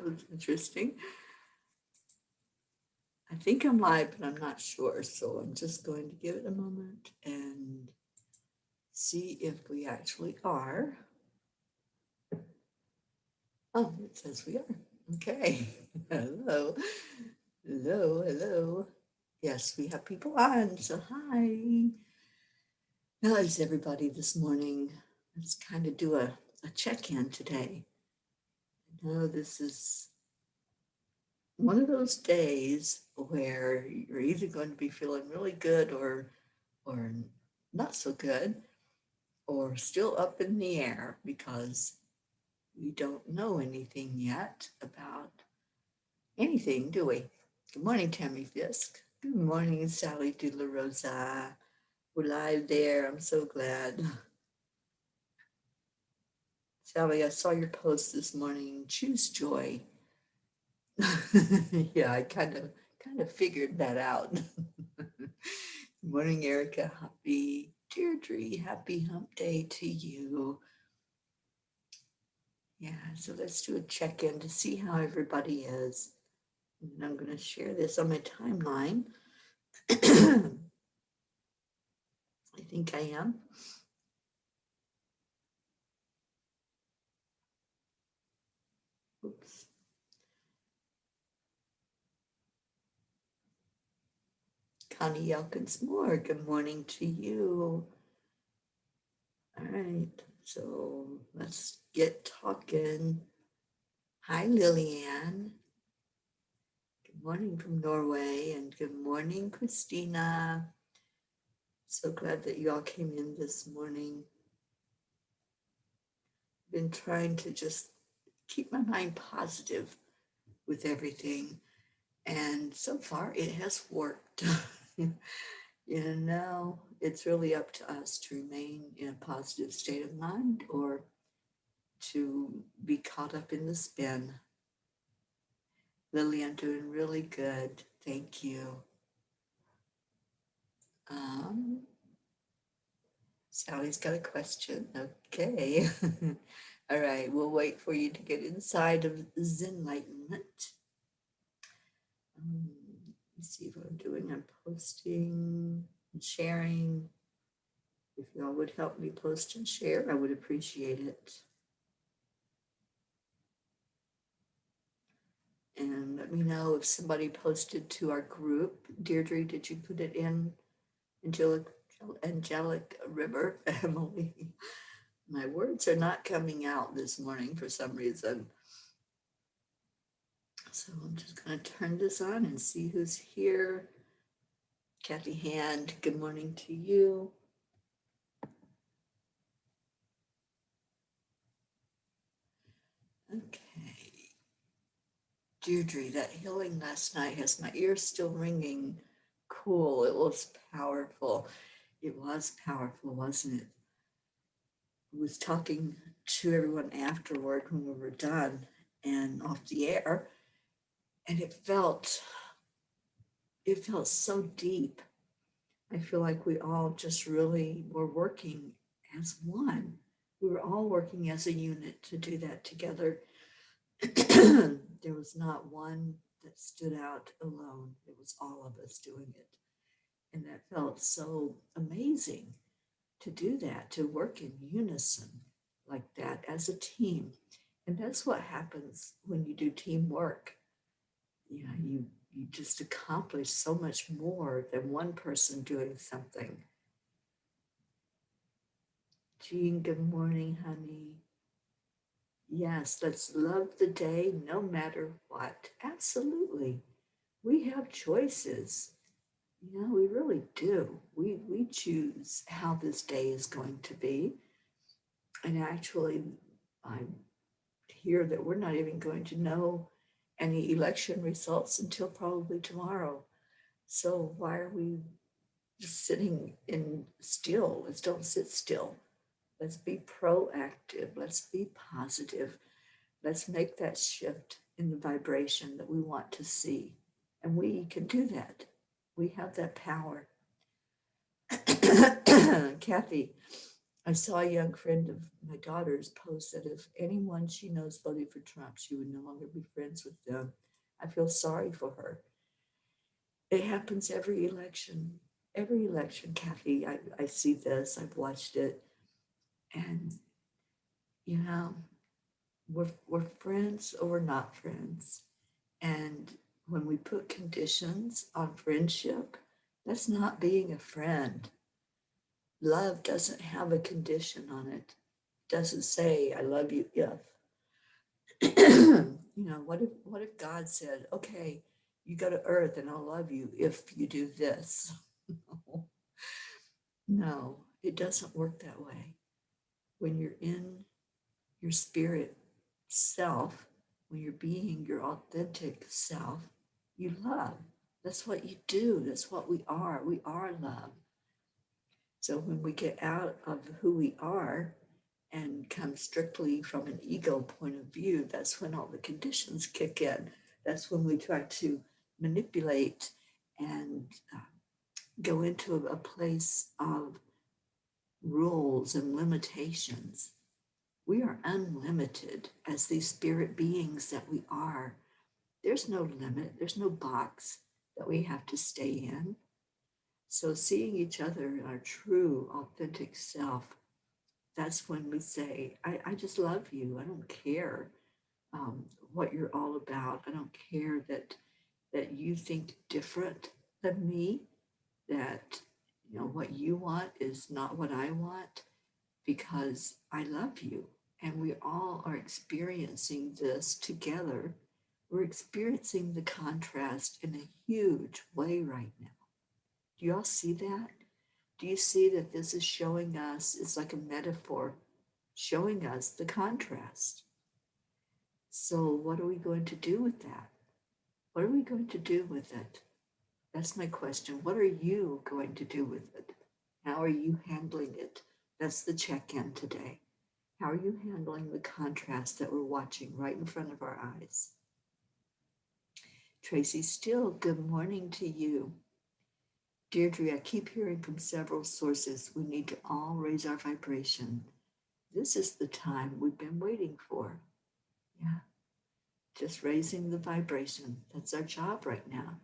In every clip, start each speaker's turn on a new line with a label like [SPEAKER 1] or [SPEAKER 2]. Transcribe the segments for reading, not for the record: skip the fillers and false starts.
[SPEAKER 1] That's interesting. I think I'm live, but I'm not sure. So I'm just going to give it a moment and see if we actually are. Oh, it says we are. Okay. Hello. Hello. Hello. Yes, we have people on. So hi. How is everybody this morning? Let's kind of do a check-in today. I know this is one of those days where you're either going to be feeling really good or not so good, or still up in the air because we don't know anything yet about anything, do we? Good morning, Tammy Fisk. Good morning, Sally De La Rosa. We're live there. I'm so glad. Sally, I saw your post this morning. Choose joy. Yeah, I kind of figured that out. Good morning, Erica. Happy Deirdre. Happy hump day to you. Yeah, so let's do a check-in to see how everybody is. And I'm going to share this on my timeline. I think I am. Oops. Connie Elkins Moore, good morning to you. All right, so let's get talking. Hi, Lillian. Good morning from Norway, and good morning, Christina. So glad that you all came in this morning. Been trying to just keep my mind positive with everything, and so far it has worked. It's really up to us to remain in a positive state of mind or to be caught up in the spin. Lily, I'm doing really good. Thank you. Sally's got a question. Okay. All right. We'll wait for you to get inside of Zenlightenment. Let's see what I'm doing. I'm posting and sharing. If y'all would help me post and share, I would appreciate it. And let me know if somebody posted to our group. Deirdre, did you put it in? Angelic River family. My words are not coming out this morning for some reason. So I'm just going to turn this on and see who's here. Kathy Hand, good morning to you. Okay. Deirdre, that healing last night has my ears still ringing. Cool. It was powerful. It was powerful, wasn't it? I was talking to everyone afterward when we were done and off the air, and it felt so deep. I feel like we all just really were working as one. We were all working as a unit to do that together. There was not one that stood out alone. It was all of us doing it. And that felt so amazing to do that, to work in unison like that as a team. And that's what happens when you do teamwork. You know, you just accomplish so much more than one person doing something. Jean, good morning, honey. Yes, let's love the day no matter what. Absolutely. We have choices. You know, we really do. We choose how this day is going to be. And actually, I hear that we're not even going to know any election results until probably tomorrow. So why are we just sitting in still? Let's don't sit still. Let's be proactive. Let's be positive. Let's make that shift in the vibration that we want to see. And we can do that. We have that power. Kathy, I saw a young friend of my daughter's post that if anyone she knows voted for Trump, she would no longer be friends with them. I feel sorry for her. It happens every election, Kathy. I see this, I've watched it, and you know, we're friends or we're not friends. And when we put conditions on friendship, that's not being a friend. Love doesn't have a condition on it. It doesn't say I love you if. What if God said, okay, you go to earth and I'll love you if you do this? No, it doesn't work that way. When you're in your spirit self, when you're being your authentic self, you love. That's what you do. That's what we are. We are love. So when we get out of who we are and come strictly from an ego point of view, that's when all the conditions kick in. That's when we try to manipulate and go into a place of rules and limitations. We are unlimited as these spirit beings that we are. There's no limit, there's no box that we have to stay in. So, seeing each other in our true, authentic self, that's when we say, I just love you. I don't care what you're all about. I don't care that you think different than me, that what you want is not what I want, because I love you. And we all are experiencing this together. We're experiencing the contrast in a huge way right now. Do you all see that? Do you see that this is showing us, it's like a metaphor, showing us the contrast? So, what are we going to do with that? What are we going to do with it? That's my question. What are you going to do with it? How are you handling it? That's the check in today. How are you handling the contrast that we're watching right in front of our eyes? Tracy Still, good morning to you. Deirdre, I keep hearing from several sources we need to all raise our vibration. This is the time we've been waiting for. Yeah, just raising the vibration. That's our job right now.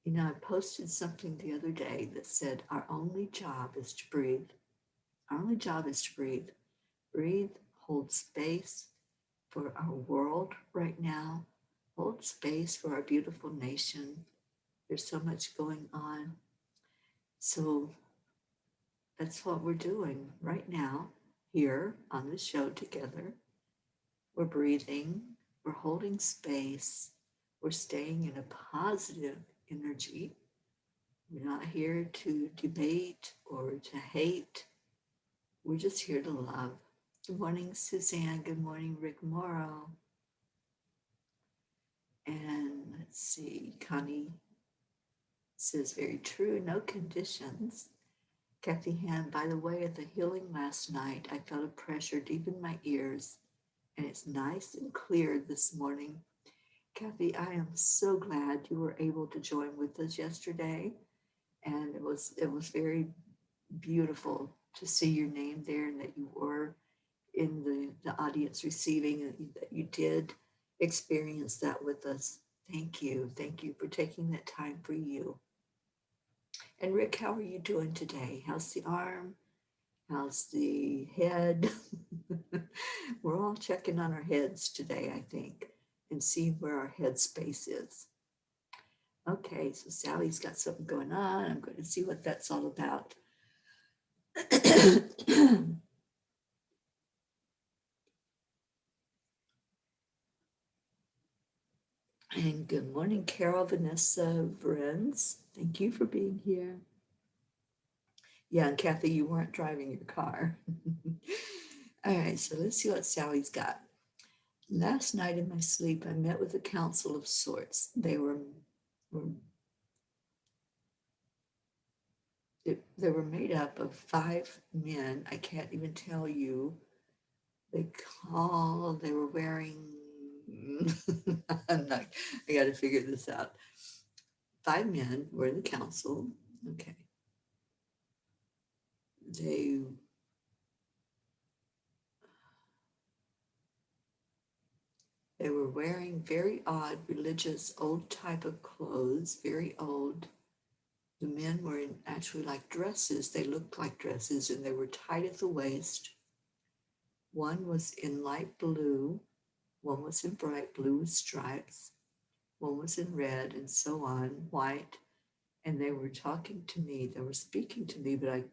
[SPEAKER 1] I posted something the other day that said our only job is to breathe. Our only job is to breathe. Breathe, hold space for our world right now. Hold space for our beautiful nation. There's so much going on. So that's what we're doing right now here on the show together. We're breathing, we're holding space, we're staying in a positive energy. We're not here to debate or to hate. We're just here to love. Good morning, Suzanne. Good morning, Rick Morrow. And let's see, Connie says, very true, no conditions. Kathy Han, by the way, at the healing last night, I felt a pressure deep in my ears, and it's nice and clear this morning. Kathy, I am so glad you were able to join with us yesterday, and it was very beautiful to see your name there and that you were in the audience receiving, that you did experience that with us. Thank you. Thank you for taking that time for you. And Rick, how are you doing today? How's the arm? How's the head? We're all checking on our heads today, I think, and seeing where our head space is. Okay, so Sally's got something going on. I'm going to see what that's all about. And good morning, Carol, Vanessa, Vrens. Thank you for being here. Yeah, and Kathy, you weren't driving your car. All right, so let's see what Sally's got. Last night in my sleep, I met with a council of sorts. They were made up of 5 men. I can't even tell you. They were wearing, I got to figure this out. 5 men were in the council. Okay. They They were wearing very odd, religious, old type of clothes, very old. The men were in actually like dresses. They looked like dresses and they were tight at the waist. One was in light blue, one was in bright blue with stripes, one was in red, and so on, white. And they were talking to me. They were speaking to me, but I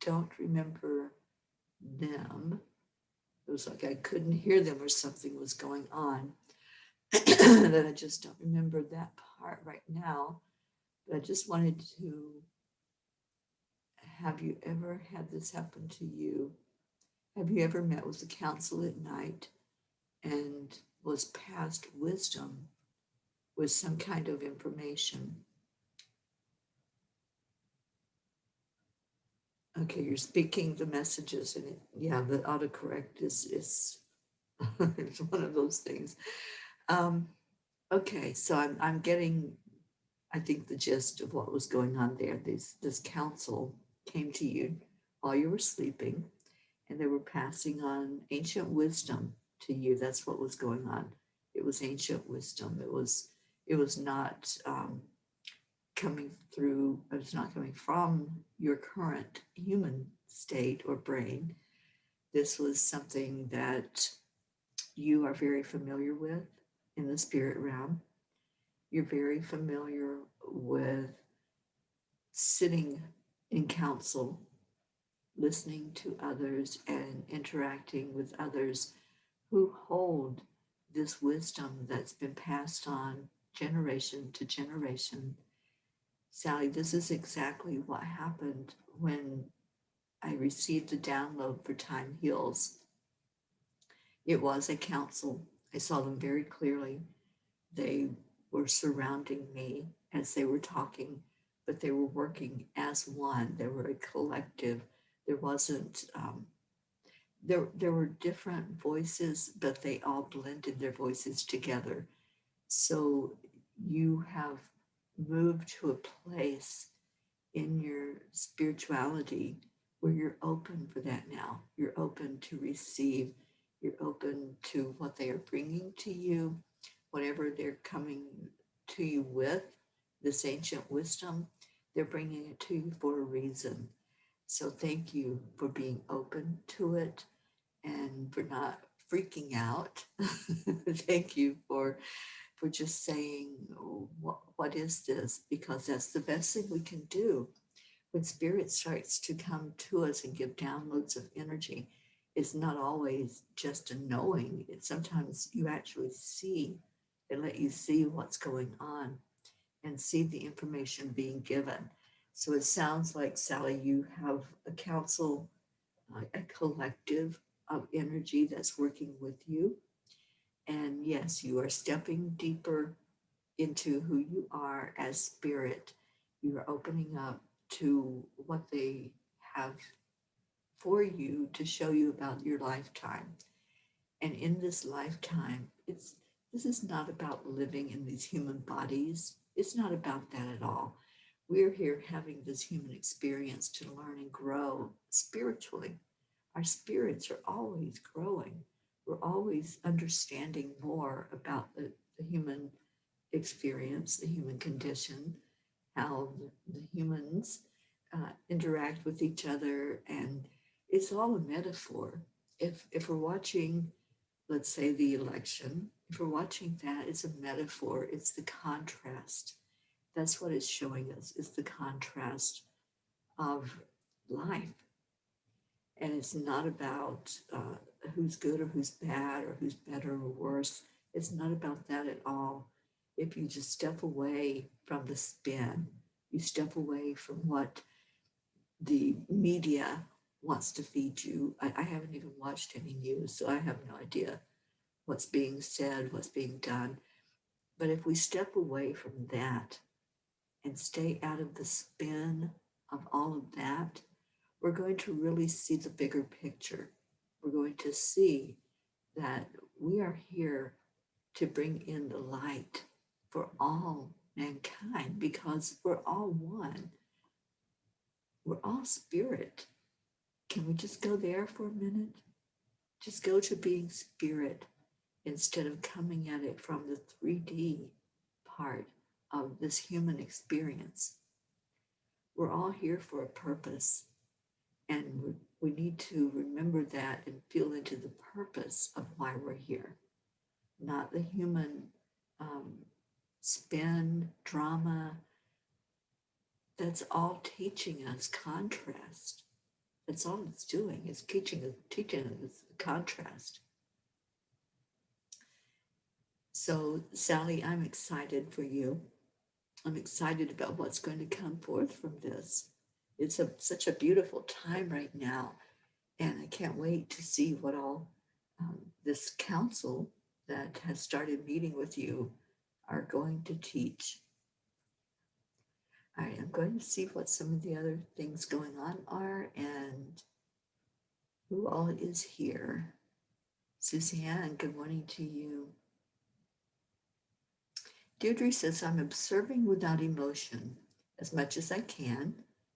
[SPEAKER 1] don't remember them. It was like I couldn't hear them or something was going on. That I just don't remember that part right now. But I just wanted to have you ever had this happen to you? Have you ever met with the council at night and was passed wisdom with some kind of information? Okay, you're speaking the messages, and yeah, the autocorrect is it's one of those things. Um, okay, so I'm getting, I think, the gist of what was going on there. This council came to you while you were sleeping, and they were passing on ancient wisdom to you. That's what was going on. It was ancient wisdom. It was not coming through. It's not coming from your current human state or brain. This was something that you are very familiar with in the spirit realm. You're very familiar with sitting in council, listening to others, and interacting with others who hold this wisdom that's been passed on generation to generation. Sally, this is exactly what happened when I received the download for Time Heals. It was a council. I saw them very clearly. They were surrounding me as they were talking, but they were working as one. They were a collective. There wasn't, there were different voices, but they all blended their voices together. So you have moved to a place in your spirituality where you're open for that now. You're open to receive. You're open to what they are bringing to you, whatever they're coming to you with, this ancient wisdom. They're bringing it to you for a reason. So thank you for being open to it and for not freaking out. Thank you for just saying, oh, what is this? Because that's the best thing we can do when spirit starts to come to us and give downloads of energy. It's not always just a knowing. It's sometimes you actually see. They let you see what's going on and see the information being given. So it sounds like, Sally, you have a council, a collective of energy that's working with you. And yes, you are stepping deeper into who you are as spirit. You are opening up to what they have for you to show you about your lifetime. And in this lifetime, this is not about living in these human bodies. It's not about that at all. We're here having this human experience to learn and grow spiritually. Our spirits are always growing. We're always understanding more about the human experience, the human condition, how the humans interact with each other, and it's all a metaphor. If we're watching, let's say, the election, if we're watching that, it's a metaphor. It's the contrast. That's what it's showing us. It's the contrast of life, and it's not about who's good or who's bad or who's better or worse. It's not about that at all. If you just step away from the spin, you step away from what the media wants to feed you. I haven't even watched any news, so I have no idea what's being said, what's being done. But if we step away from that and stay out of the spin of all of that, we're going to really see the bigger picture. We're going to see that we are here to bring in the light for all mankind because we're all one. We're all spirit. Can we just go there for a minute? Just go to being spirit instead of coming at it from the 3D part of this human experience. We're all here for a purpose, and we need to remember that and feel into the purpose of why we're here, not the human um, spin, drama. That's all teaching us contrast. That's all it's doing, is teaching us contrast. So, Sally, I'm excited for you. I'm excited about what's going to come forth from this. It's such a beautiful time right now, and I can't wait to see what all this council that has started meeting with you are going to teach. All right, I'm going to see what some of the other things going on are and who all is here. Suzanne, good morning to you. Deirdre says, I'm observing without emotion as much as I can.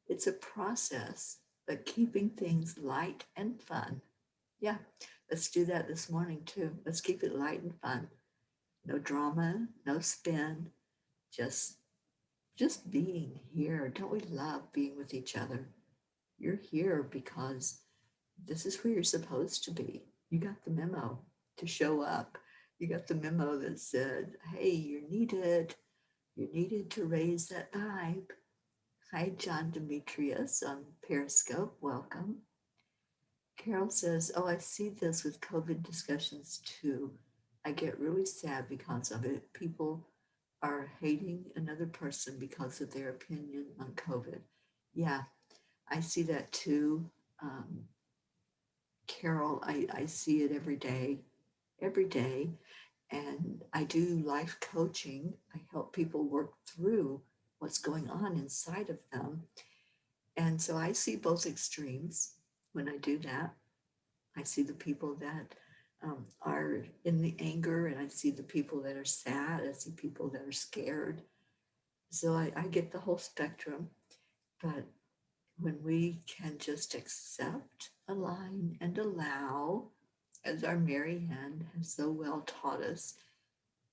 [SPEAKER 1] It's a process, but keeping things light and fun. Yeah, let's do that this morning too. Let's keep it light and fun. No drama, no spin, just being here. Don't we love being with each other? You're here because this is where you're supposed to be. You got the memo to show up. You got the memo that said, hey, you're needed. You're needed to raise that vibe. Hi, John Demetrius on Periscope. Welcome. Carol says, oh, I see this with COVID discussions too. I get really sad because of it. People are hating another person because of their opinion on COVID. Yeah, I see that too. Carol, I see it every day. And I do life coaching. I help people work through what's going on inside of them. And so I see both extremes when I do that. I see the people that are in the anger, and I see the people that are sad. I see people that are scared. So I get the whole spectrum. But when we can just accept, align, and allow, as our Mary Ann has so well taught us,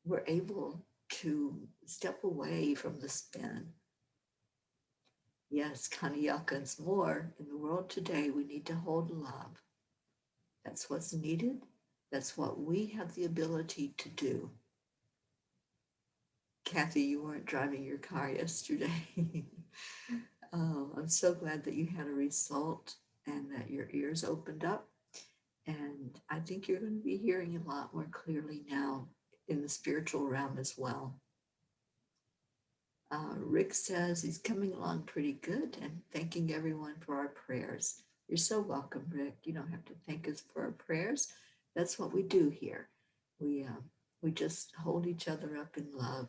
[SPEAKER 1] we're able to step away from the spin. Yes, Kaniyakans more. In the world today, we need to hold love. That's what's needed. That's what we have the ability to do. Kathy, you weren't driving your car yesterday. I'm so glad that you had a result and that your ears opened up. And I think you're going to be hearing a lot more clearly now in the spiritual realm as well. Rick says he's coming along pretty good and thanking everyone for our prayers. You're so welcome, Rick. You don't have to thank us for our prayers. That's what we do here. We just hold each other up in love.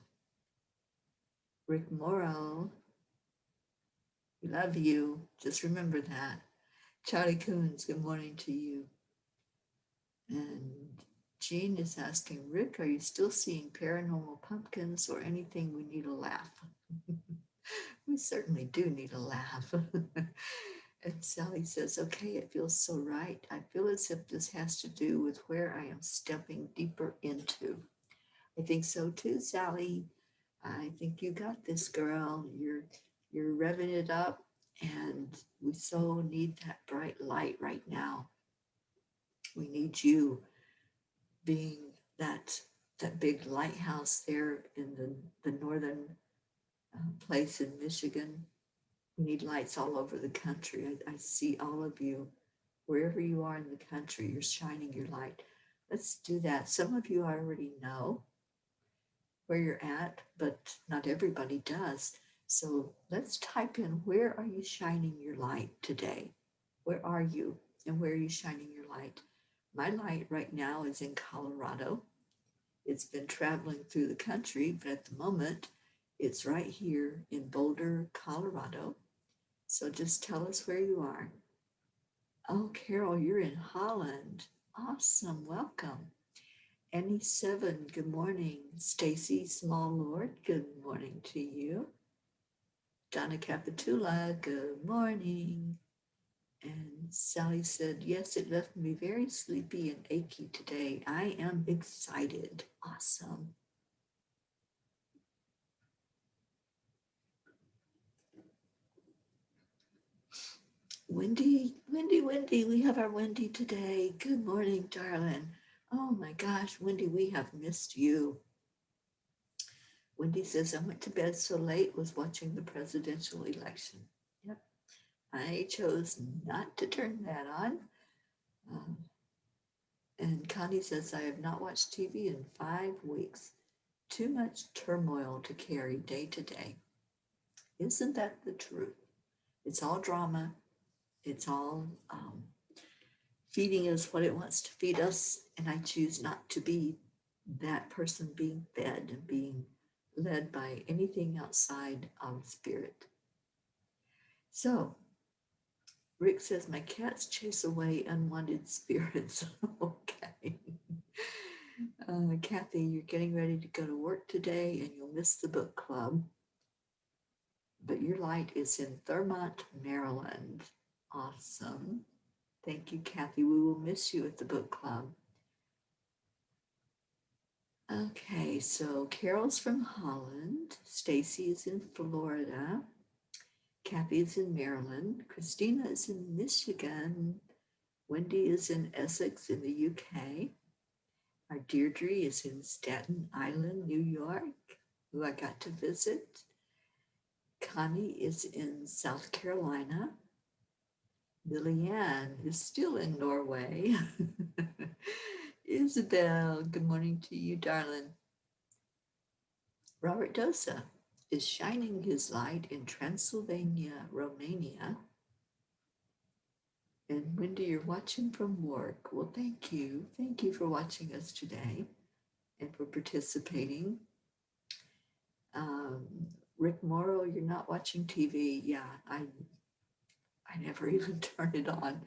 [SPEAKER 1] Rick Morrow, we love you. Just remember that. Charlie Coons, good morning to you. And Jean is asking, Rick, are you still seeing paranormal pumpkins or anything we need a laugh? We certainly do need a laugh. And Sally says, okay, it feels so right. I feel as if this has to do with where I am stepping deeper into. I think so too, Sally. I think you got this, girl. You're revving it up, and we so need that bright light right now. We need you being that big lighthouse there in the northern place in Michigan. We need lights all over the country. I see all of you, wherever you are in the country, you're shining your light. Let's do that. Some of you already know where you're at, but not everybody does. So let's type in, where are you shining your light today? Where are you and where are you shining your light? My light right now is in Colorado. It's been traveling through the country, but at the moment, it's right here in Boulder, Colorado. So just tell us where you are. Oh, Carol, you're in Holland. Awesome. Welcome. Annie 7, good morning. Stacy Small Lord, good morning to you. Donna Capitula, good morning. And Sally said, yes, it left me very sleepy and achy today. I am excited. Awesome. Wendy, we have our Wendy today. Good morning, darling. Oh my gosh, Wendy, we have missed you. Wendy says, I went to bed so late, was watching the presidential election. Yep, I chose not to turn that on. Um, and Connie says, I have not watched TV in 5 weeks. Too much turmoil to carry day to day. Isn't that the truth? It's all drama. It's all feeding us what it wants to feed us. And I choose not to be that person being fed and being led by anything outside of spirit. So Rick says, my cats chase away unwanted spirits. Okay. Kathy, you're getting ready to go to work today and you'll miss the book club. But your light is in Thurmont, Maryland. Awesome. Thank you, Kathy. We will miss you at the book club. Okay, so Carol's from Holland. Stacy is in Florida. Kathy is in Maryland. Christina is in Michigan. Wendy is in Essex in the UK. Our Deirdre is in Staten Island, New York, who I got to visit. Connie is in South Carolina. Lillian is still in Norway. Isabel, good morning to you, darling. Robert Dosa is shining his light in Transylvania, Romania. And Wendy, you're watching from work. Well, thank you. Thank you for watching us today and for participating. Rick Morrow, you're not watching TV. Yeah, I never even turn it on.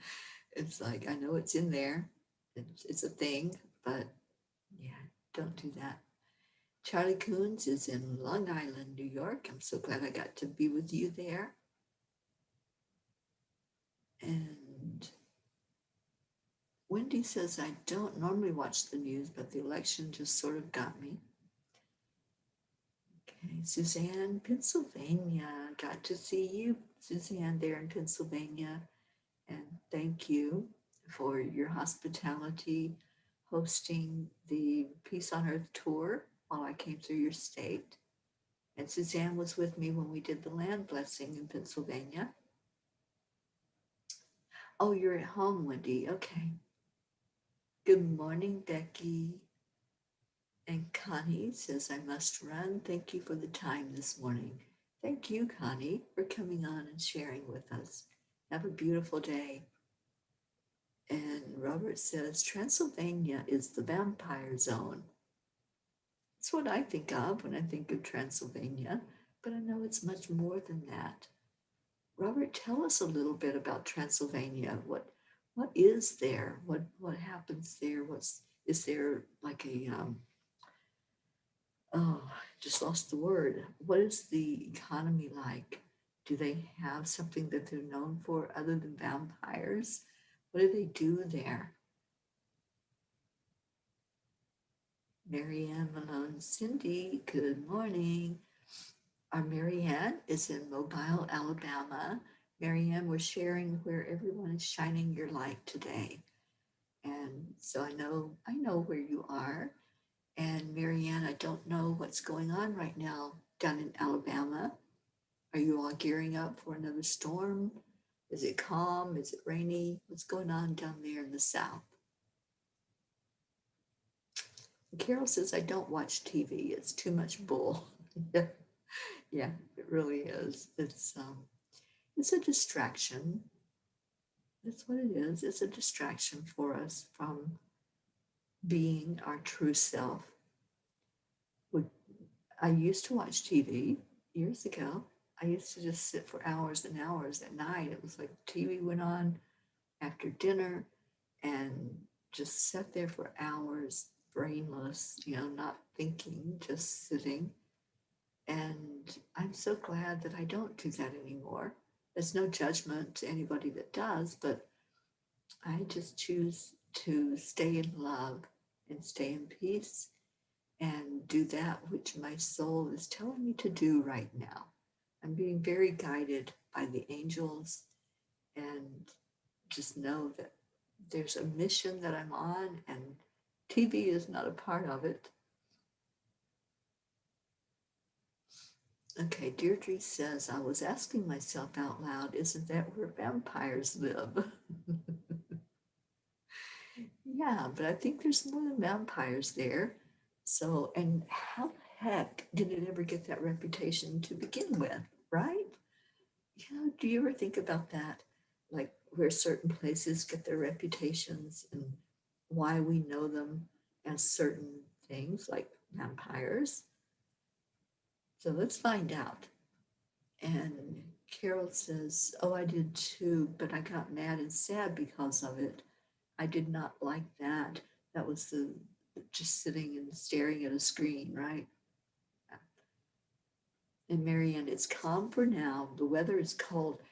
[SPEAKER 1] It's like, I know it's in there. It's a thing, but yeah, don't do that. Charlie Coons is in Long Island, New York. I'm so glad I got to be with you there. And Wendy says, I don't normally watch the news, but the election just sort of got me. Okay, Suzanne, Pennsylvania. Got to see you, Suzanne, there in Pennsylvania. And thank you for your hospitality hosting the Peace on Earth tour while I came through your state. And Suzanne was with me when we did the land blessing in Pennsylvania. Oh, you're at home, Wendy. Okay. Good morning, Becky. And Connie says, I must run. Thank you for the time this morning. Thank you, Connie, for coming on and sharing with us. Have a beautiful day. And Robert says, Transylvania is the vampire zone. That's what I think of when I think of Transylvania, but I know it's much more than that. Robert, tell us a little bit about Transylvania. What is there? What happens there? Is there like a oh, just lost the word. What is the economy like? Do they have something that they're known for other than vampires? What do they do there? Marianne Malone, Cindy, good morning. Our Marianne is in Mobile, Alabama. Marianne, we're sharing where everyone is shining your light today. And so I know where you are. And Marianne, I don't know what's going on right now down in Alabama. Are you all gearing up for another storm? Is it calm? Is it rainy? What's going on down there in the South? And Carol says, I don't watch TV. It's too much bull. Yeah, it really is. It's a distraction. That's what it is. It's a distraction for us from being our true self. I used to watch TV years ago. I used to just sit for hours and hours at night. It was like TV went on after dinner and just sat there for hours, brainless, not thinking, just sitting. And I'm so glad that I don't do that anymore. There's no judgment to anybody that does, but I just choose to stay in love and stay in peace and do that which my soul is telling me to do right now. I'm being very guided by the angels, and just know that there's a mission that I'm on, and TV is not a part of it. Okay, Deirdre says, I was asking myself out loud, isn't that where vampires live? Yeah, but I think there's more than vampires there. So, and how the heck did it ever get that reputation to begin with, right? Yeah, do you ever think about that? Like where certain places get their reputations and why we know them as certain things like vampires? So let's find out. And Carol says, oh, I did too, but I got mad and sad because of it. I did not like that. That was the just sitting and staring at a screen, right? And Marianne, it's calm for now. The weather is cold.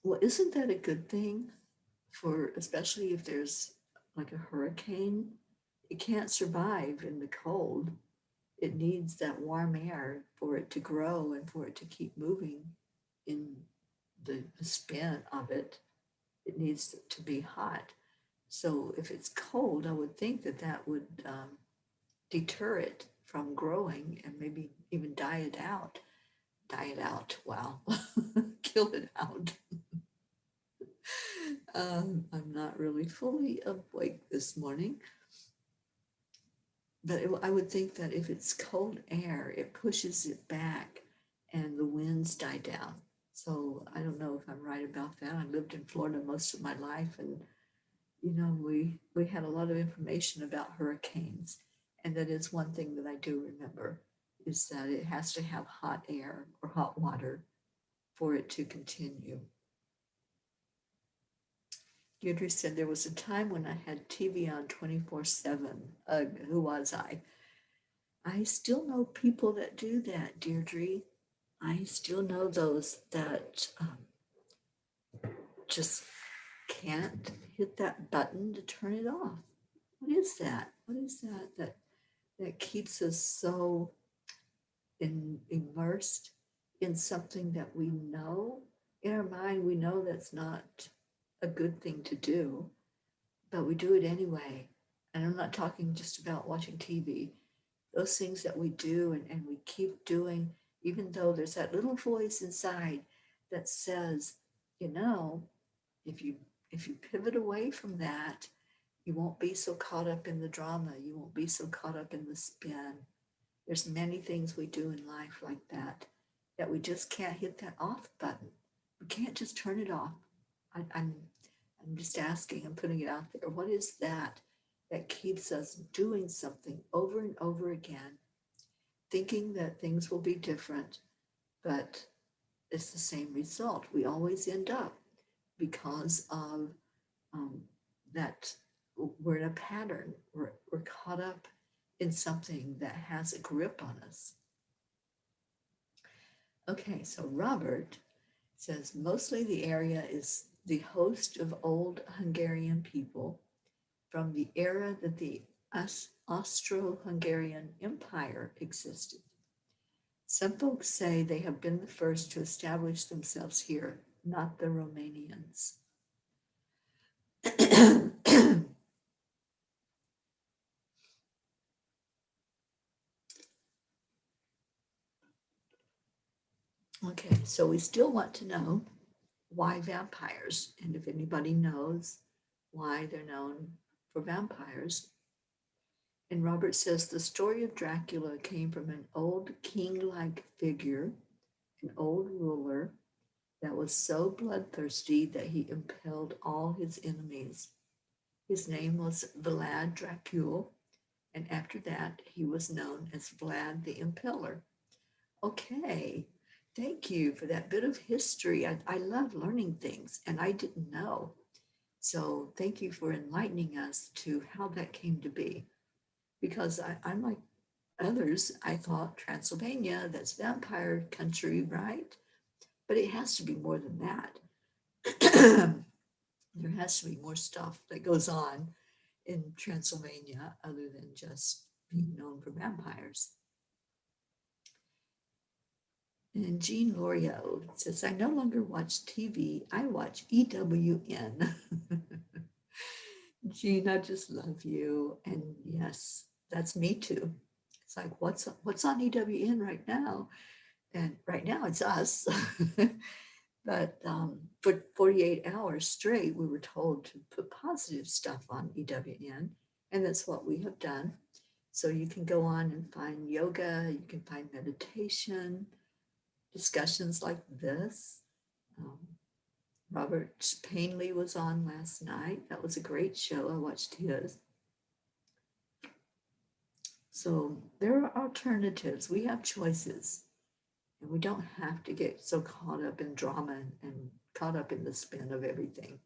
[SPEAKER 1] Well, isn't that a good thing? For especially if there's like a hurricane, it can't survive in the cold. It needs that warm air for it to grow and for it to keep moving in the spin of it. It needs to be hot. So if it's cold, I would think that that would deter it from growing and maybe even die it out. Die it out. Wow. Kill it out. I'm not really fully awake this morning, but I would think that if it's cold air, it pushes it back and the winds die down. So I don't know if I'm right about that. I lived in Florida most of my life, and we had a lot of information about hurricanes, and that is one thing that I do remember is that it has to have hot air or hot water for it to continue. Deirdre said there was a time when I had TV on 24/7. Who was I? I still know people that do that, Deirdre. I still know those that just can't hit that button to turn it off. What is that? What is that keeps us so immersed in something that we know? In our mind, we know that's not a good thing to do, but we do it anyway. And I'm not talking just about watching TV. Those things that we do and we keep doing, even though there's that little voice inside that says, you know, if you if you pivot away from that, you won't be so caught up in the drama. You won't be so caught up in the spin. There's many things we do in life like that we just can't hit that off button. We can't just turn it off. I'm just asking, I'm putting it out there. What is that keeps us doing something over and over again, thinking that things will be different, but it's the same result. We always end up because of um, that we're in a pattern. We're caught up in something that has a grip on us. Okay, so Robert says mostly the area is the host of old Hungarian people from the era that the Austro-Hungarian Empire existed. Some folks say they have been the first to establish themselves here, not the Romanians. Okay, so we still want to know why vampires, and if anybody knows why they're known for vampires. And Robert says the story of Dracula came from an old king-like figure, an old ruler that was so bloodthirsty that he impaled all his enemies. His name was Vlad Dracul, and after that he was known as Vlad the Impaler. Okay, thank you for that bit of history. I love learning things, and I didn't know. So thank you for enlightening us to how that came to be. Because I'm like others, I thought Transylvania, that's vampire country, right? but it has to be more than that. There has to be more stuff that goes on in Transylvania other than just being known for vampires. And Jean Lorio says, I no longer watch TV, I watch EWN. Jean, I just love you. And yes, that's me too. It's like, what's on EWN right now? And right now it's us. But for 48 hours straight, we were told to put positive stuff on EWN. And that's what we have done. So you can go on and find yoga, you can find meditation, discussions like this. Um, Robert Painley was on last night. That was a great show. I watched his. So there are alternatives. We have choices. And we don't have to get so caught up in drama and caught up in the spin of everything.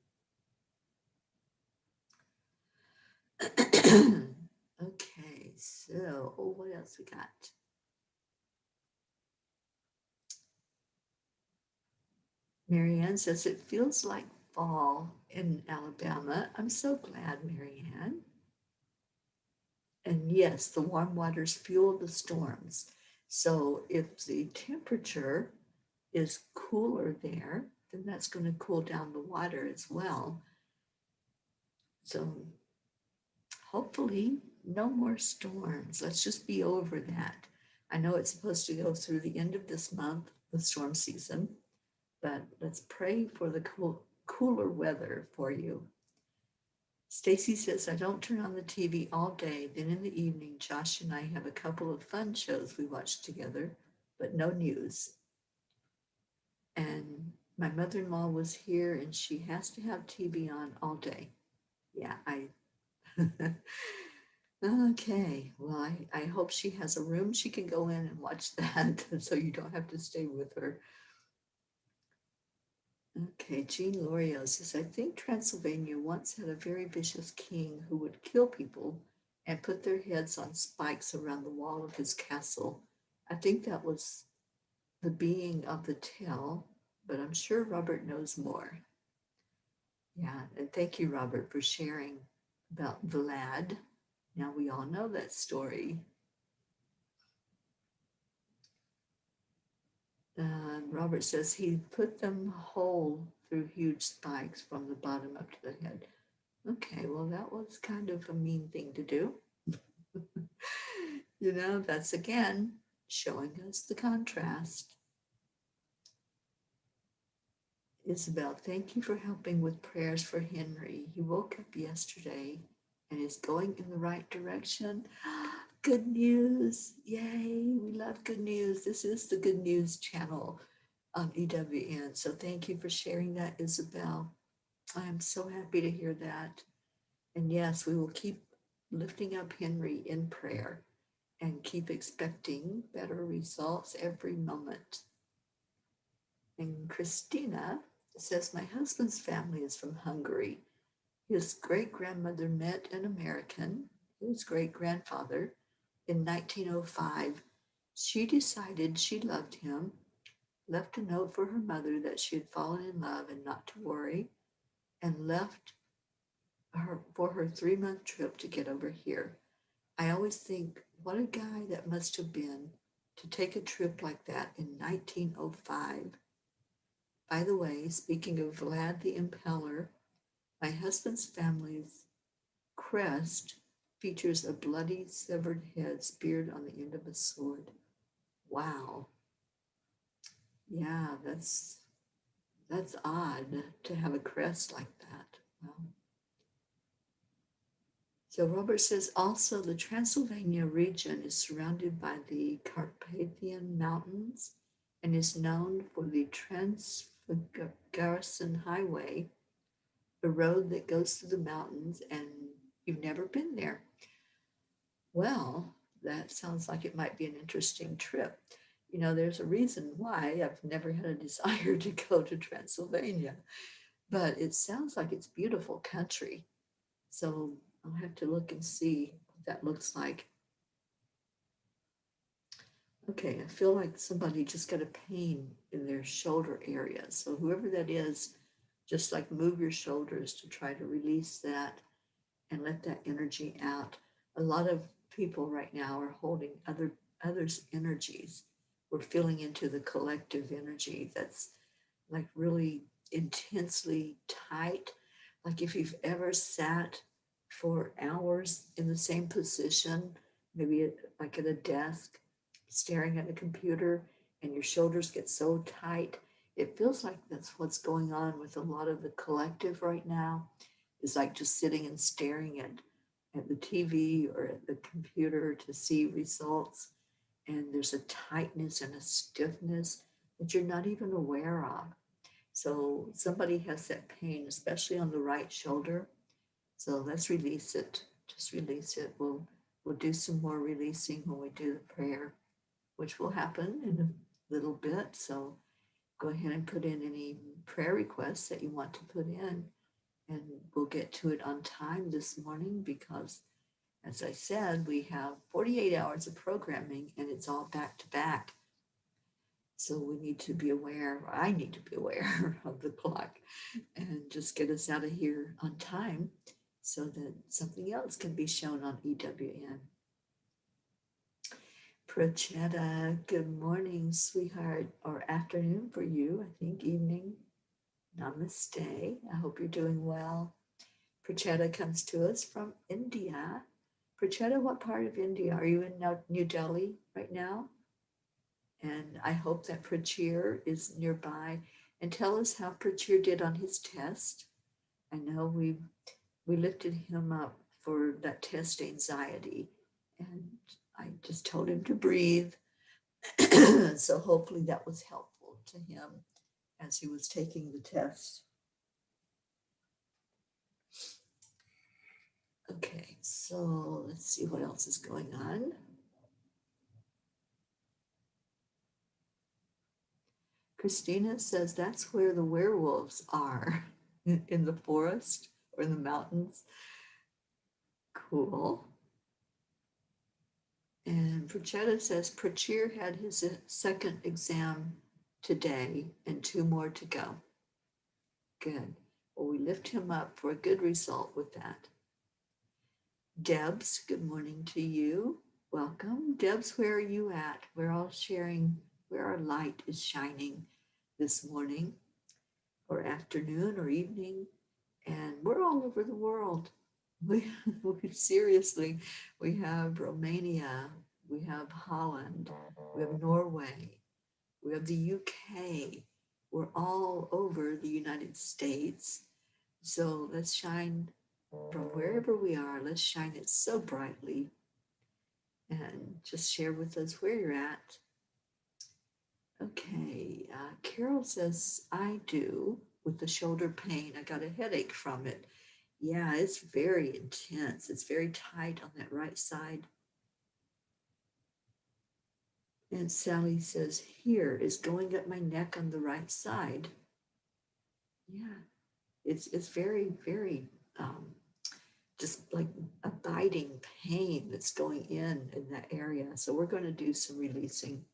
[SPEAKER 1] Okay, so, what else we got? Marianne says it feels like fall in Alabama. I'm so glad, Marianne. And yes, the warm waters fuel the storms. So if the temperature is cooler there, then that's going to cool down the water as well. So hopefully no more storms. Let's just be over that. I know it's supposed to go through the end of this month, the storm season, but let's pray for the cooler weather for you. Stacy says, I don't turn on the TV all day. Then in the evening, Josh and I have a couple of fun shows we watch together, but no news. And my mother-in-law was here and she has to have TV on all day. Yeah, okay. Well, I hope she has a room she can go in and watch that so you don't have to stay with her. Okay, Jean Lorio says, I think Transylvania once had a very vicious king who would kill people and put their heads on spikes around the wall of his castle. I think that was the being of the tale, but I'm sure Robert knows more. Yeah, and thank you, Robert, for sharing about Vlad. Now we all know that story. Robert says he put them whole through huge spikes from the bottom up to the head. Okay, well, that was kind of a mean thing to do. That's again showing us the contrast. Isabel, thank you for helping with prayers for Henry. He woke up yesterday and is going in the right direction. Good news. Yay. We love good news. This is the good news channel on EWN. So thank you for sharing that, Isabel. I am so happy to hear that. And yes, we will keep lifting up Henry in prayer and keep expecting better results every moment. And Christina says, my husband's family is from Hungary. His great-grandmother met an American, his great-grandfather, in 1905. She decided she loved him, left a note for her mother that she had fallen in love and not to worry, and left her for her 3-month trip to get over here. I always think, what a guy that must have been to take a trip like that in 1905. By the way, speaking of Vlad the Impaler, my husband's family's crest features a bloody severed head speared on the end of a sword. Wow. Yeah, that's odd to have a crest like that. Wow. So Robert says also the Transylvania region is surrounded by the Carpathian Mountains and is known for the Trans-Garrison Highway, the road that goes through the mountains, and you've never been there. Well, that sounds like it might be an interesting trip. There's a reason why I've never had a desire to go to Transylvania, but it sounds like it's beautiful country. So I'll have to look and see what that looks like. Okay, I feel like somebody just got a pain in their shoulder area. So whoever that is, just like move your shoulders to try to release that and let that energy out. A lot of people right now are holding others' energies. We're feeling into the collective energy that's like really intensely tight. Like if you've ever sat for hours in the same position, maybe like at a desk, staring at a computer, and your shoulders get so tight, it feels like that's what's going on with a lot of the collective right now. Is like just sitting and staring at the TV or at the computer to see results. And there's a tightness and a stiffness that you're not even aware of. So somebody has that pain, especially on the right shoulder. So let's release it. Just release it. We'll do some more releasing when we do the prayer, which will happen in a little bit. So go ahead and put in any prayer requests that you want to put in, and we'll get to it on time this morning because, as I said, we have 48 hours of programming and it's all back to back. So we need to be aware, I need to be aware of the clock and just get us out of here on time so that something else can be shown on EWN. Prachetta, good morning, sweetheart, or afternoon for you, I think evening. Namaste. I hope you're doing well. Prachetta comes to us from India. Prachetta, what part of India? Are you in New Delhi right now? And I hope that Prachir is nearby. And tell us how Prachir did on his test. I know we lifted him up for that test anxiety, and I just told him to breathe. So hopefully that was helpful to him as he was taking the test. Okay, so let's see what else is going on. Christina says that's where the werewolves are, in the forest or in the mountains. Cool. And Prachetta says Prachir had his second exam today and 2 more to go. Good. Well, we lift him up for a good result with that. Debs, good morning to you. Welcome. Debs, where are you at? We're all sharing where our light is shining this morning or afternoon or evening. And we're all over the world. We seriously, we have Romania, we have Holland, we have Norway, we have the UK. We're all over the United States. So let's shine from wherever we are. Let's shine it so brightly and just share with us where you're at. Okay, Carol says, I do with the shoulder pain. I got a headache from it. Yeah, it's very intense. It's very tight on that right side. And Sally says, here is going up my neck on the right side. Yeah, it's very, very just like a biting pain that's going in that area. So we're going to do some releasing.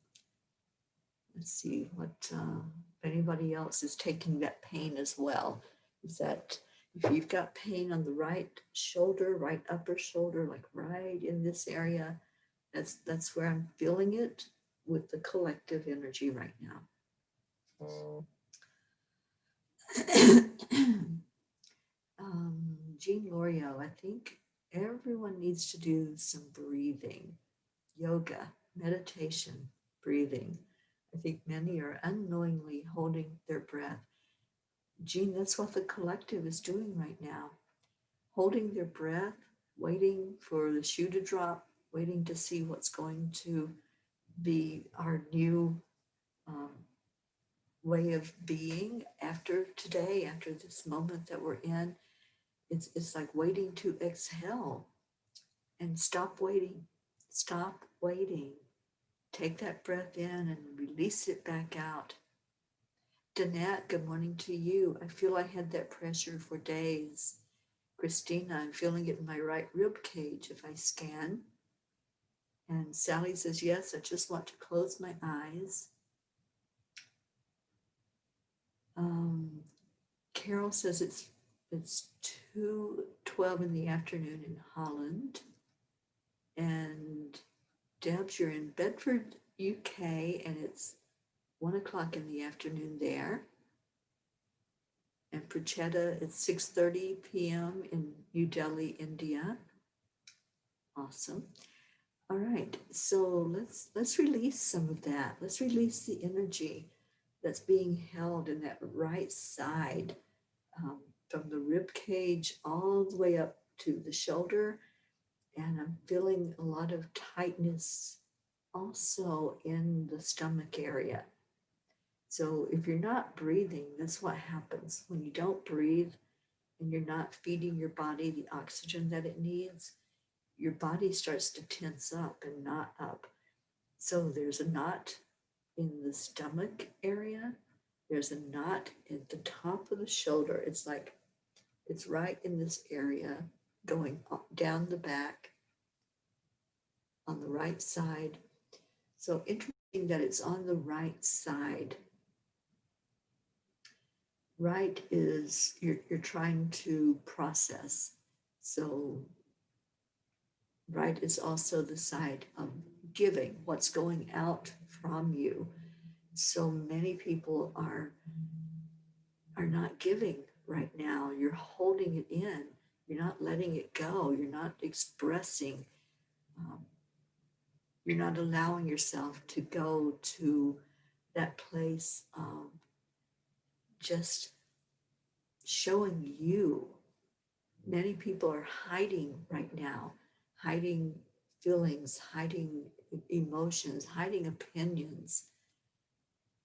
[SPEAKER 1] Let's see what if anybody else is taking that pain as well. Is that if you've got pain on the right shoulder, right upper shoulder, like right in this area, that's where I'm feeling it with the collective energy right now. Jean Lorio, I think everyone needs to do some breathing, yoga, meditation, breathing. I think many are unknowingly holding their breath. Jean, that's what the collective is doing right now. Holding their breath, waiting for the shoe to drop, waiting to see what's going to be our new way of being after today, after this moment that we're in. It's like waiting to exhale and stop waiting. Stop waiting. Take that breath in and release it back out. Danette, good morning to you. I feel I had that pressure for days. Christina, I'm feeling it in my right rib cage if I scan. And Sally says, yes, I just want to close my eyes. Carol says it's 2:12 in the afternoon in Holland. And Debs, you're in Bedford, UK, and it's 1 o'clock in the afternoon there. And Prachetta, it's 6:30 p.m. in New Delhi, India. Awesome. All right, so let's release some of that. Let's release the energy that's being held in that right side, from the rib cage all the way up to the shoulder. And I'm feeling a lot of tightness also in the stomach area. So if you're not breathing, that's what happens. When you don't breathe and you're not feeding your body the oxygen that it needs, your body starts to tense up and knot up. So there's a knot in the stomach area. There's a knot at the top of the shoulder. It's like, it's right in this area going down the back on the right side. So interesting that it's on the right side. Right is you're trying to process. So right is also the side of giving, what's going out from you. So many people are not giving right now. You're holding it in. You're not letting it go. You're not expressing. You're not allowing yourself to go to that place of just showing you. Many people are hiding right now, hiding feelings, hiding emotions, hiding opinions,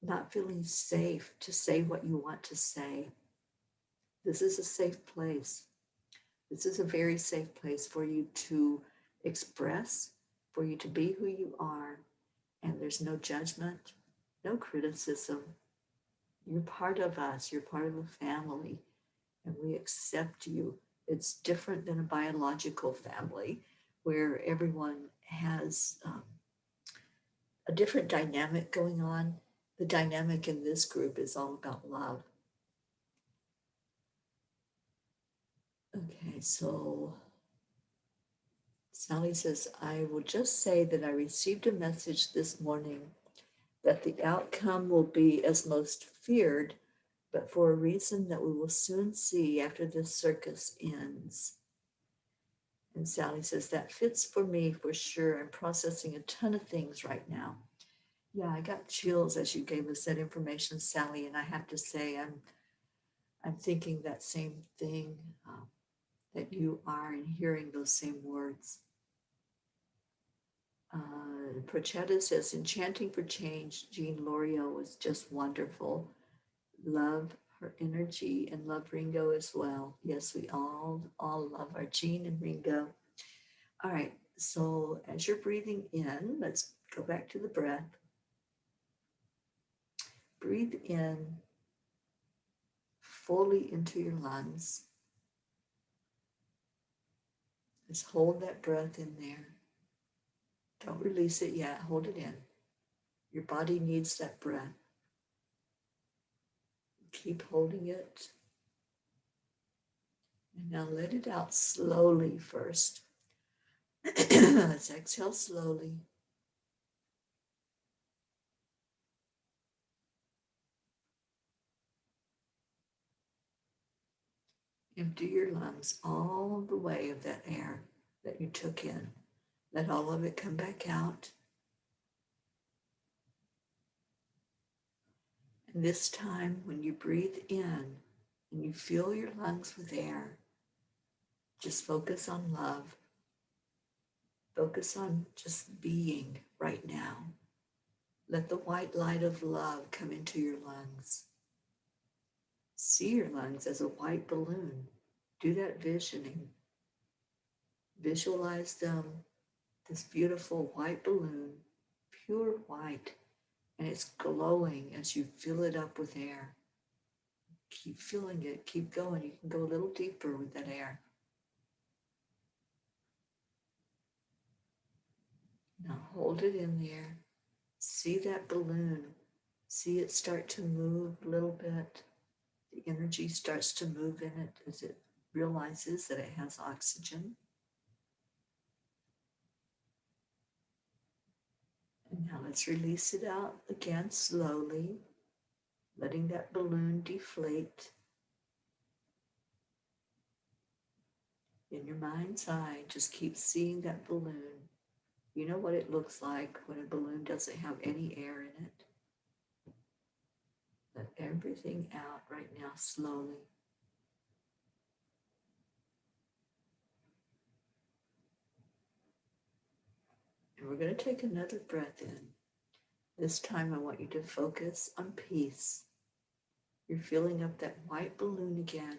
[SPEAKER 1] not feeling safe to say what you want to say. This is a safe place. This is a very safe place for you to express, for you to be who you are, and there's no judgment, no criticism. You're part of us, you're part of a family, and we accept you. It's different than a biological family where everyone has a different dynamic going on. The dynamic in this group is all about love. Okay, so Sally says, I will just say that I received a message this morning that the outcome will be as most feared, but for a reason that we will soon see after this circus ends. And Sally says, that fits for me for sure. I'm processing a ton of things right now. Yeah, I got chills as you gave us that information, Sally, and I have to say I'm thinking that same thing that you are and hearing those same words. Prochetta says, Enchanting for Change, Jean Lorio was just wonderful. Love her energy and love Ringo as well. Yes, we all love our Jean and Ringo. All right, so as you're breathing in, let's go back to the breath. Breathe in fully into your lungs. Just hold that breath in there. Don't release it yet, hold it in. Your body needs that breath. Keep holding it. And now let it out slowly first. Let's exhale slowly. Empty your lungs all the way of that air that you took in. Let all of it come back out. And this time, when you breathe in and you fill your lungs with air, just focus on love. Focus on just being right now. Let the white light of love come into your lungs. See your lungs as a white balloon. Do that visioning. Visualize them, this beautiful white balloon, pure white, and it's glowing as you fill it up with air. Keep filling it, keep going. You can go a little deeper with that air. Now hold it in there. See that balloon. See it start to move a little bit. The energy starts to move in it as it realizes that it has oxygen. And now let's release it out again slowly, letting that balloon deflate. In your mind's eye, just keep seeing that balloon. You know what it looks like when a balloon doesn't have any air in it. Let everything out right now slowly. And we're going to take another breath in. This time I want you to focus on peace. You're filling up that white balloon again,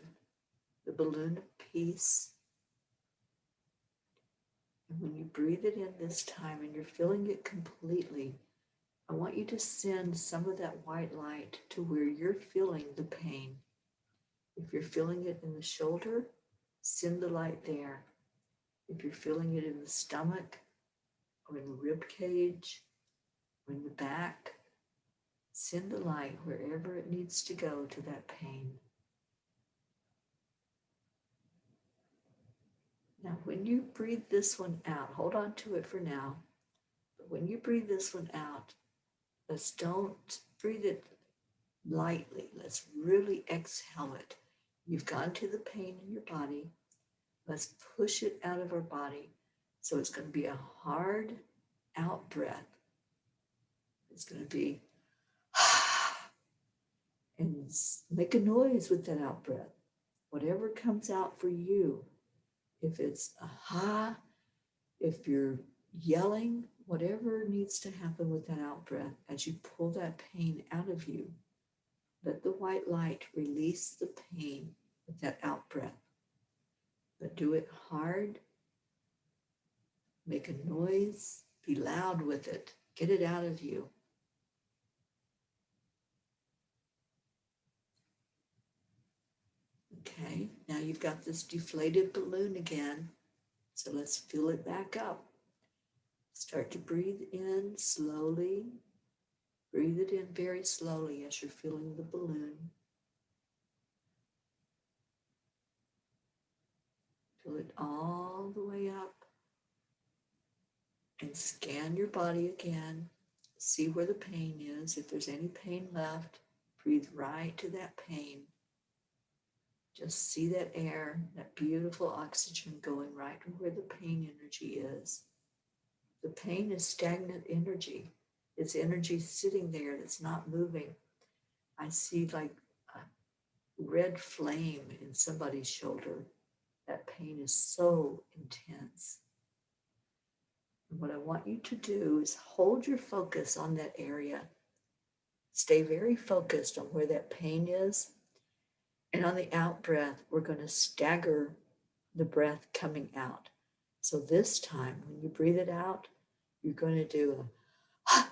[SPEAKER 1] the balloon of peace. And when you breathe it in this time and you're filling it completely, I want you to send some of that white light to where you're feeling the pain. If you're feeling it in the shoulder, send the light there. If you're feeling it in the stomach or in the rib cage or in the back, send the light wherever it needs to go to that pain. Now, when you breathe this one out, hold on to it for now, but when you breathe this one out, let's don't breathe it lightly. Let's really exhale it. You've gone to the pain in your body. Let's push it out of our body. So it's going to be a hard out breath. It's going to be, and make a noise with that out breath. Whatever comes out for you, if it's a ha, if you're yelling, whatever needs to happen with that out breath, as you pull that pain out of you, let the white light release the pain with that out breath. But do it hard, make a noise, be loud with it, get it out of you. Okay, now you've got this deflated balloon again, so let's fill it back up. Start to breathe in slowly. Breathe it in very slowly as you're filling the balloon. Fill it all the way up. And scan your body again. See where the pain is. If there's any pain left, breathe right to that pain. Just see that air, that beautiful oxygen going right to where the pain energy is. The pain is stagnant energy. It's energy sitting there that's not moving. I see like a red flame in somebody's shoulder. That pain is so intense. And what I want you to do is hold your focus on that area. Stay very focused on where that pain is. And on the out breath, we're going to stagger the breath coming out. So this time, when you breathe it out, you're going to do a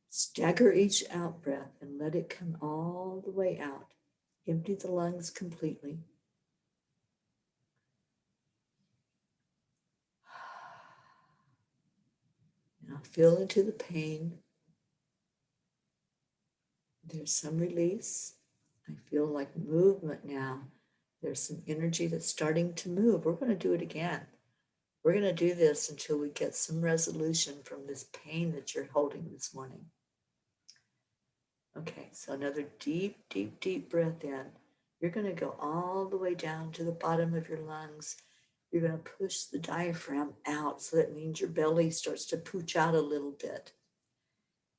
[SPEAKER 1] stagger each out breath and let it come all the way out. Empty the lungs completely. Now feel into the pain. There's some release. I feel like movement now. There's some energy that's starting to move. We're going to do it again. We're going to do this until we get some resolution from this pain that you're holding this morning. Okay, so another deep, deep, deep breath in. You're going to go all the way down to the bottom of your lungs. You're going to push the diaphragm out. So that means your belly starts to pooch out a little bit.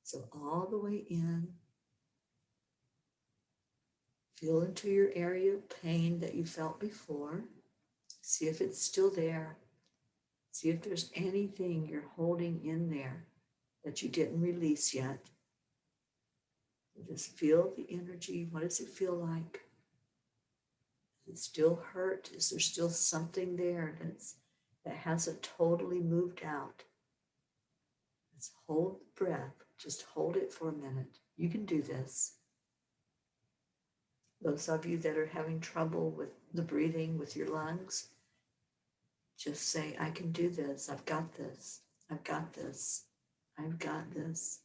[SPEAKER 1] So all the way in. Feel into your area of pain that you felt before. See if it's still there. See if there's anything you're holding in there that you didn't release yet. Just feel the energy. What does it feel like? Does it still hurt? Is there still something there that hasn't totally moved out? Let's hold the breath. Just hold it for a minute. You can do this. Those of you that are having trouble with the breathing with your lungs, Just say, I can do this. I've got this. I've got this. I've got this.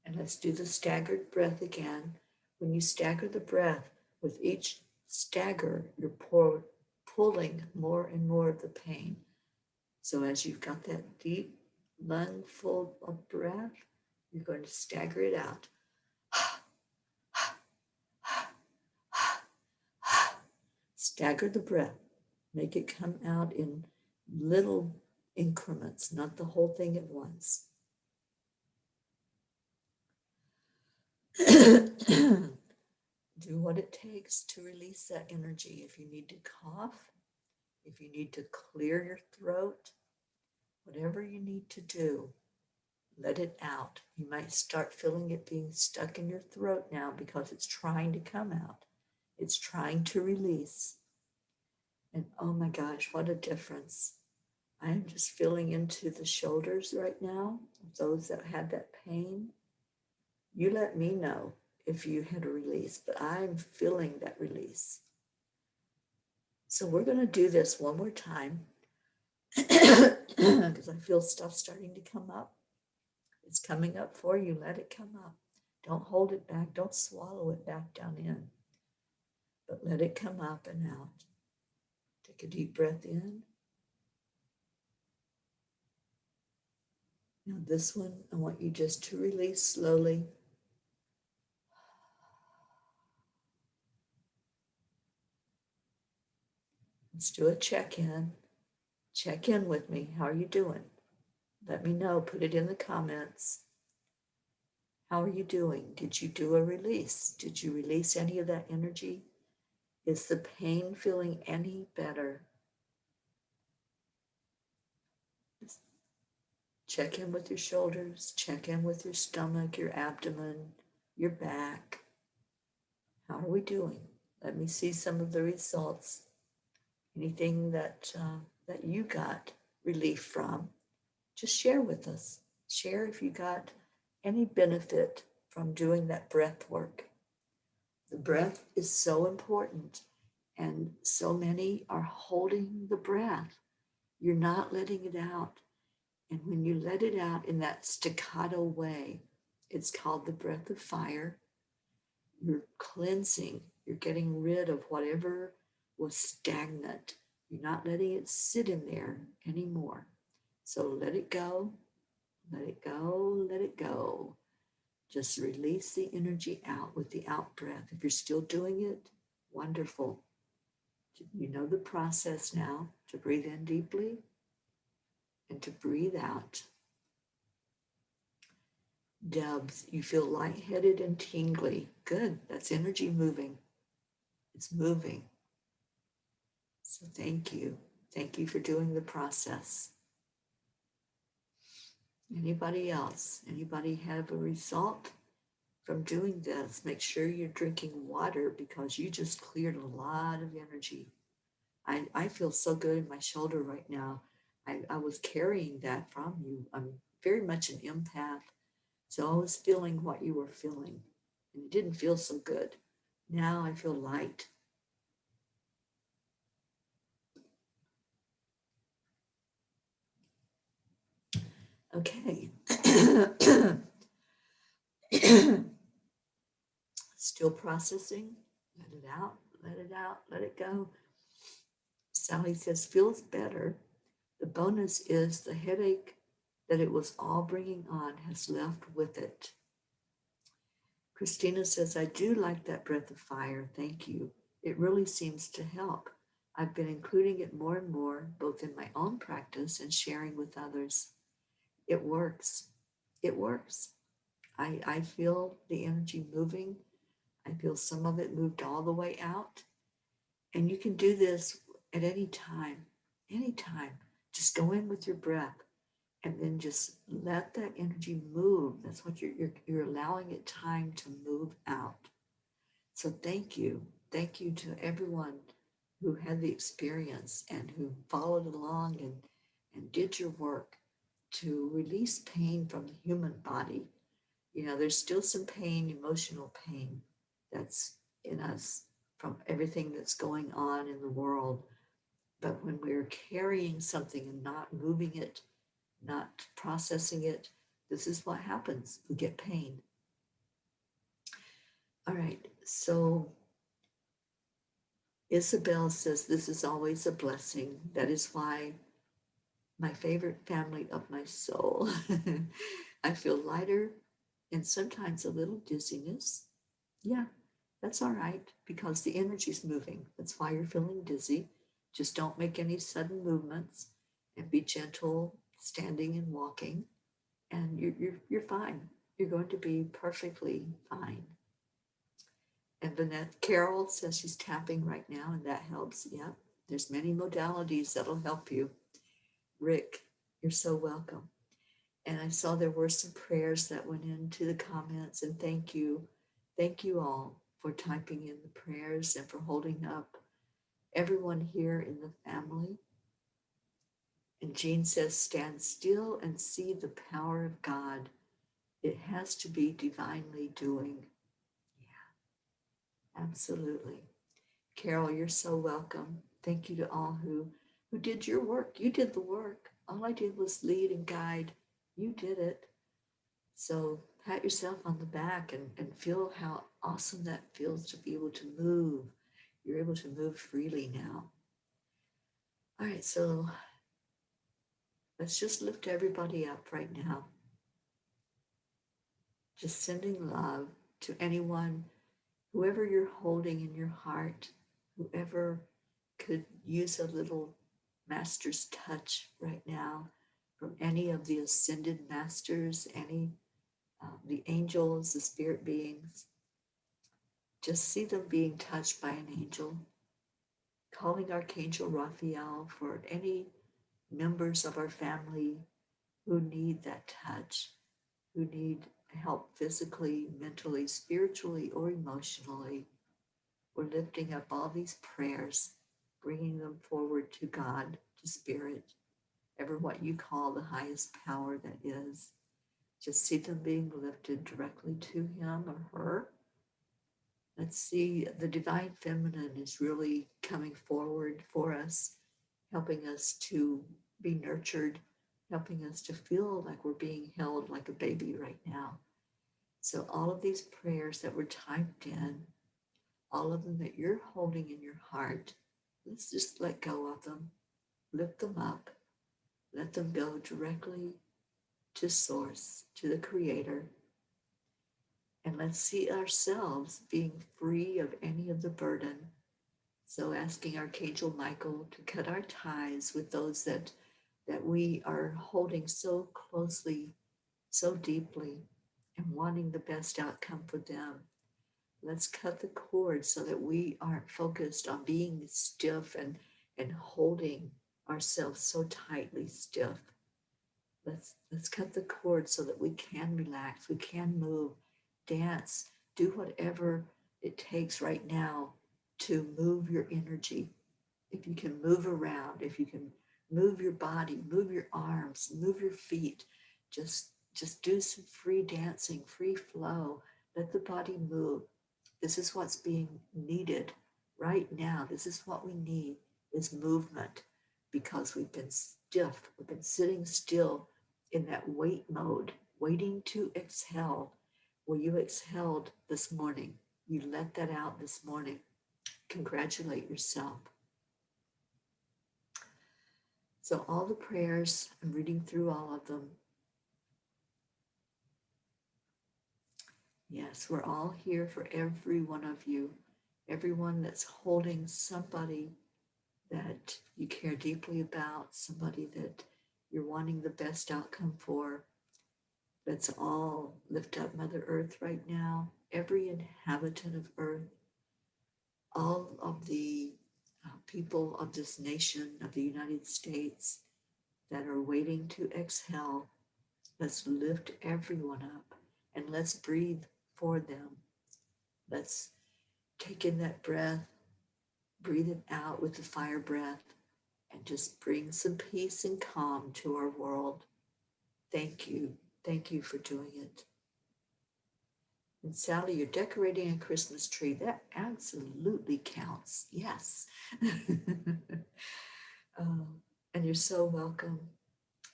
[SPEAKER 1] And let's do the staggered breath again. When you stagger the breath, with each stagger, you're pulling more and more of the pain. So as you've got that deep lung full of breath, you're going to stagger it out. Stagger the breath. Make it come out in little increments, not the whole thing at once. Do what it takes to release that energy. If you need to cough, if you need to clear your throat, whatever you need to do, let it out. You might start feeling it being stuck in your throat now because it's trying to come out. It's trying to release. And oh my gosh, what a difference. I am just feeling into the shoulders right now, those that had that pain. You let me know if you had a release, but I'm feeling that release. So we're going to do this one more time because I feel stuff starting to come up. It's coming up for you. Let it come up. Don't hold it back. Don't swallow it back down in, but let it come up and out. Take a deep breath in. Now this one, I want you just to release slowly. Let's do a check-in. Check in with me. How are you doing? Let me know. Put it in the comments. How are you doing? Did you do a release? Did you release any of that energy? Is the pain feeling any better? Check in with your shoulders. Check in with your stomach, your abdomen, your back. How are we doing? Let me see some of the results. Anything that you got relief from, just share with us. Share if you got any benefit from doing that breath work. The breath is so important, and so many are holding the breath. You're not letting it out. And when you let it out in that staccato way, it's called the breath of fire. You're cleansing, you're getting rid of whatever was stagnant. You're not letting it sit in there anymore. So let it go, let it go, let it go. Just release the energy out with the out breath. If you're still doing it, wonderful. You know the process now, to breathe in deeply and to breathe out. Debs, you feel lightheaded and tingly. Good, that's energy moving. It's moving. So thank you. Thank you for doing the process. Anybody else? Anybody have a result from doing this? Make sure you're drinking water because you just cleared a lot of energy. I feel so good in my shoulder right now. I was carrying that from you. I'm very much an empath. So I was feeling what you were feeling. And it didn't feel so good. Now I feel light. Okay. Still processing. Let it out, let it out, let it go. Sally says, feels better. The bonus is the headache that it was all bringing on has left with it. Christina says, I do like that breath of fire. Thank you. It really seems to help. I've been including it more and more, both in my own practice and sharing with others. It works. It works. I feel the energy moving. I feel some of it moved all the way out. And you can do this at any time. Anytime. Just go in with your breath and then just let that energy move. That's what you're allowing it time to move out. So thank you. Thank you to everyone who had the experience and who followed along and did your work to release pain from the human body. You know, there's still some pain, emotional pain that's in us from everything that's going on in the world. But when we're carrying something and not moving it, not processing it, this is what happens. We get pain. All right, so Isabel says this is always a blessing. That is why my favorite family of my soul. I feel lighter and sometimes a little dizziness. Yeah, that's all right because the energy's moving. That's why you're feeling dizzy. Just don't make any sudden movements and be gentle standing and walking, and you're fine. You're going to be perfectly fine. And Vanette Carol says she's tapping right now, and that helps. Yep, there's many modalities that'll help you. Rick, you're so welcome. And I saw there were some prayers that went into the comments, and thank you. Thank you all for typing in the prayers and for holding up everyone here in the family. And Jean says, stand still and see the power of God. It has to be divinely doing. Yeah, absolutely. Carol, you're so welcome. Thank you to all who did your work. You did the work. All I did was lead and guide. You did it. So pat yourself on the back and feel how awesome that feels to be able to move. You're able to move freely now. All right, so let's just lift everybody up right now. Just sending love to anyone, whoever you're holding in your heart, whoever could use a little master's touch right now from any of the ascended masters, any the angels, the spirit beings. Just see them being touched by an angel, calling Archangel Raphael for any members of our family who need that touch, who need help physically, mentally, spiritually, or emotionally. We're lifting up all these prayers, bringing them forward to God, to Spirit, ever what you call the highest power that is. Just see them being lifted directly to him or her. Let's see, the divine feminine is really coming forward for us, helping us to be nurtured, helping us to feel like we're being held like a baby right now. So, all of these prayers that were typed in, all of them that you're holding in your heart, let's just let go of them, lift them up, let them go directly to Source, to the Creator. And let's see ourselves being free of any of the burden. So asking Archangel Michael to cut our ties with those that we are holding so closely, so deeply, and wanting the best outcome for them. Let's cut the cord so that we aren't focused on being stiff and holding ourselves so tightly stiff. Let's cut the cord so that we can relax, we can move, dance, do whatever it takes right now to move your energy. If you can move around, if you can move your body, move your arms, move your feet, just do some free dancing, free flow. Let the body move. This is what's being needed right now. This is what we need is movement because we've been stiff. We've been sitting still in that wait mode, waiting to exhale. Well, you exhaled this morning. You let that out this morning. Congratulate yourself. So all the prayers, I'm reading through all of them. Yes, we're all here for every one of you, everyone that's holding somebody that you care deeply about, somebody that you're wanting the best outcome for. Let's all lift up Mother Earth right now, every inhabitant of Earth, all of the people of this nation, of the United States, that are waiting to exhale. Let's lift everyone up and let's breathe for them. Let's take in that breath, breathe it out with the fire breath, and just bring some peace and calm to our world. Thank you. Thank you for doing it. And Sally, you're decorating a Christmas tree. That absolutely counts. Yes. Oh, and you're so welcome.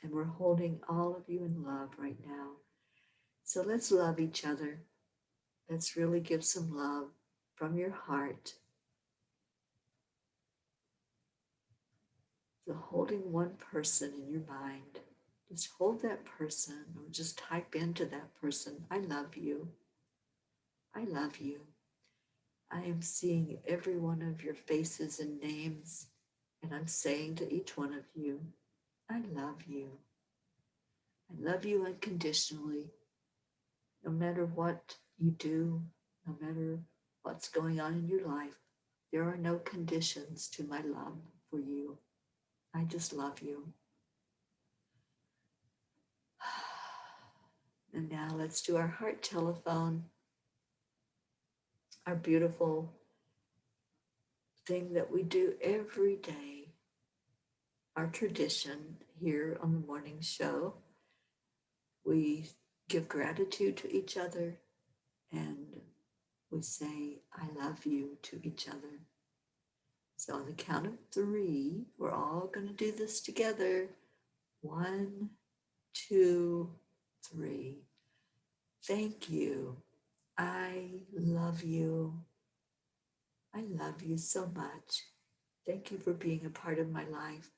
[SPEAKER 1] And we're holding all of you in love right now. So let's love each other. Let's really give some love from your heart. So holding one person in your mind, just hold that person or just type into that person, I love you. I love you. I am seeing every one of your faces and names, and I'm saying to each one of you, I love you. I love you unconditionally. No matter what you do, no matter what's going on in your life, there are no conditions to my love for you. I just love you. And now let's do our heart telephone, our beautiful thing that we do every day, our tradition here on the morning show. We give gratitude to each other and we say, I love you to each other. So on the count of 3, we're all going to do this together. 1, 2, 3. Thank you. I love you. I love you so much. Thank you for being a part of my life.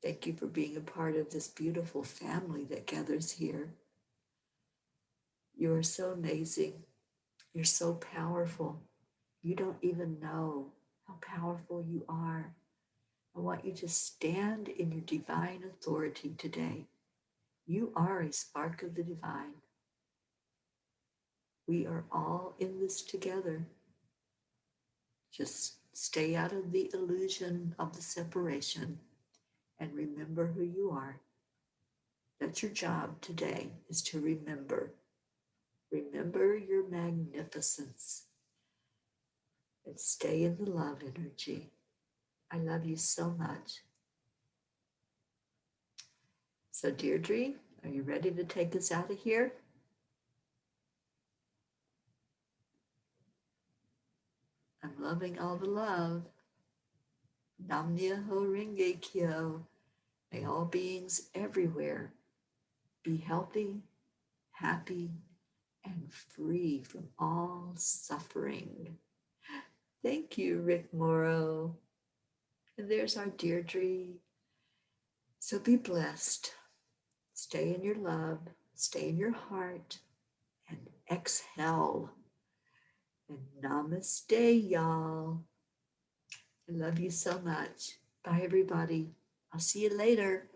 [SPEAKER 1] Thank you for being a part of this beautiful family that gathers here. You are so amazing. You're so powerful. You don't even know how powerful you are. I want you to stand in your divine authority today. You are a spark of the divine. We are all in this together. Just stay out of the illusion of the separation and remember who you are. That's your job today, is to remember. Remember your magnificence and stay in the love energy. I love you so much. So, Deirdre, are you ready to take us out of here? I'm loving all the love. Namnya Ho Renge Kyo. May all beings everywhere be healthy, happy, and free from all suffering. Thank you, Rick Morrow. And there's our Deirdre. So be blessed. Stay in your love, stay in your heart, and exhale. And namaste, y'all. I love you so much. Bye, everybody. I'll see you later.